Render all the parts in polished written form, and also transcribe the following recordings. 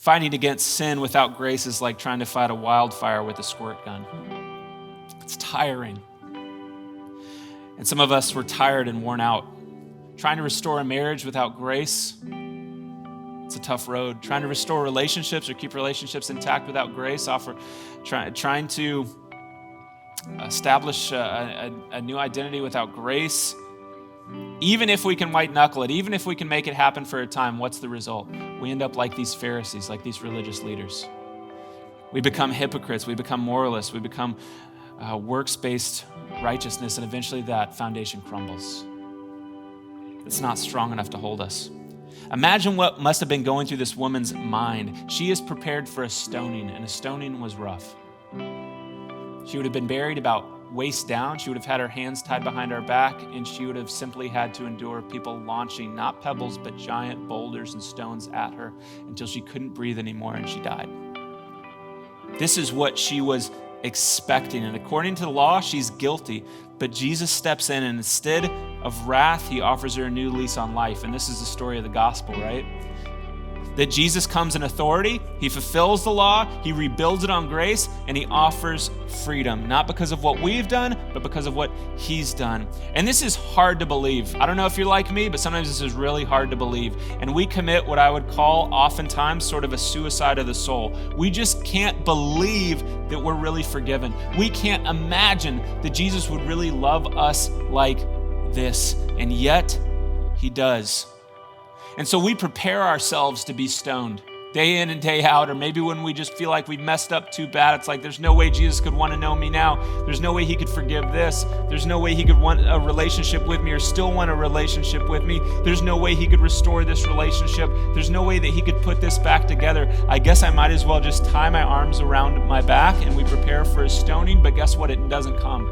Fighting against sin without grace is like trying to fight a wildfire with a squirt gun. It's tiring. And some of us were tired and worn out. Trying to restore a marriage without grace, it's a tough road. Trying to restore relationships or keep relationships intact without grace, trying to establish a new identity without grace. Even if we can white knuckle it, even if we can make it happen for a time, what's the result? We end up like these Pharisees, like these religious leaders. We become hypocrites, we become moralists, we become works-based righteousness, and eventually that foundation crumbles. It's not strong enough to hold us. Imagine what must have been going through this woman's mind. She is prepared for a stoning, and a stoning was rough. She would have been buried about waist down. She would have had her hands tied behind her back, and she would have simply had to endure people launching not pebbles, but giant boulders and stones at her until she couldn't breathe anymore and she died. This is what she was expecting, and according to the law, she's guilty. But Jesus steps in, and instead of wrath, he offers her a new lease on life. And this is the story of the gospel, right? That Jesus comes in authority, he fulfills the law, he rebuilds it on grace, and he offers freedom, not because of what we've done, but because of what he's done. And this is hard to believe. I don't know if you're like me, but sometimes this is really hard to believe. And we commit what I would call oftentimes sort of a suicide of the soul. We just can't believe that we're really forgiven. We can't imagine that Jesus would really love us like this, and yet he does. And so we prepare ourselves to be stoned day in and day out, or maybe when we just feel like we've messed up too bad, it's like, there's no way Jesus could want to know me now. There's no way he could forgive this. There's no way he could want a relationship with me or still want a relationship with me. There's no way he could restore this relationship. There's no way that he could put this back together. I guess I might as well just tie my arms around my back, and we prepare for a stoning, but guess what? It doesn't come.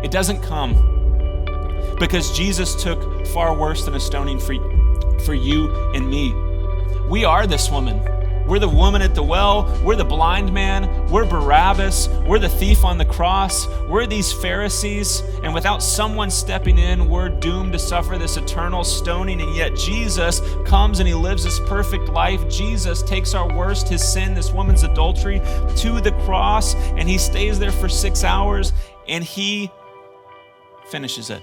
It doesn't come. Because Jesus took far worse than a stoning for you and me. We are this woman. We're the woman at the well. We're the blind man. We're Barabbas. We're the thief on the cross. We're these Pharisees. And without someone stepping in, we're doomed to suffer this eternal stoning. And yet Jesus comes and he lives this perfect life. Jesus takes our worst, his sin, this woman's adultery, to the cross. And he stays there for 6 hours and he finishes it.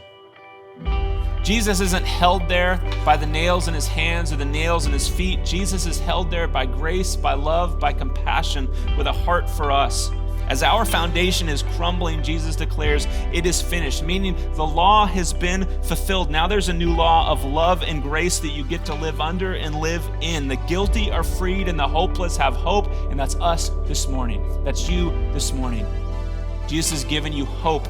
Jesus isn't held there by the nails in his hands or the nails in his feet. Jesus is held there by grace, by love, by compassion, with a heart for us. As our foundation is crumbling, Jesus declares, it is finished, meaning the law has been fulfilled. Now there's a new law of love and grace that you get to live under and live in. The guilty are freed and the hopeless have hope, and that's us this morning. That's you this morning. Jesus has given you hope.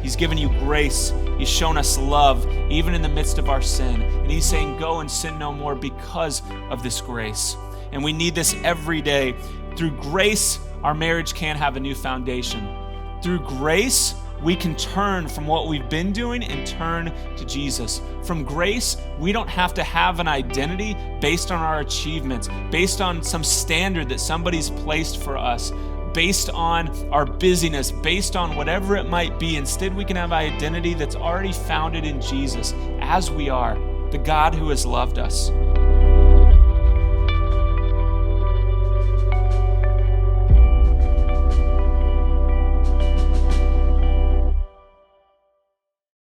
He's given you grace. He's shown us love, even in the midst of our sin. And he's saying, go and sin no more because of this grace. And we need this every day. Through grace, our marriage can have a new foundation. Through grace, we can turn from what we've been doing and turn to Jesus. From grace, we don't have to have an identity based on our achievements, based on some standard that somebody's placed for us, based on our busyness, based on whatever it might be. Instead, we can have an identity that's already founded in Jesus as we are, the God who has loved us.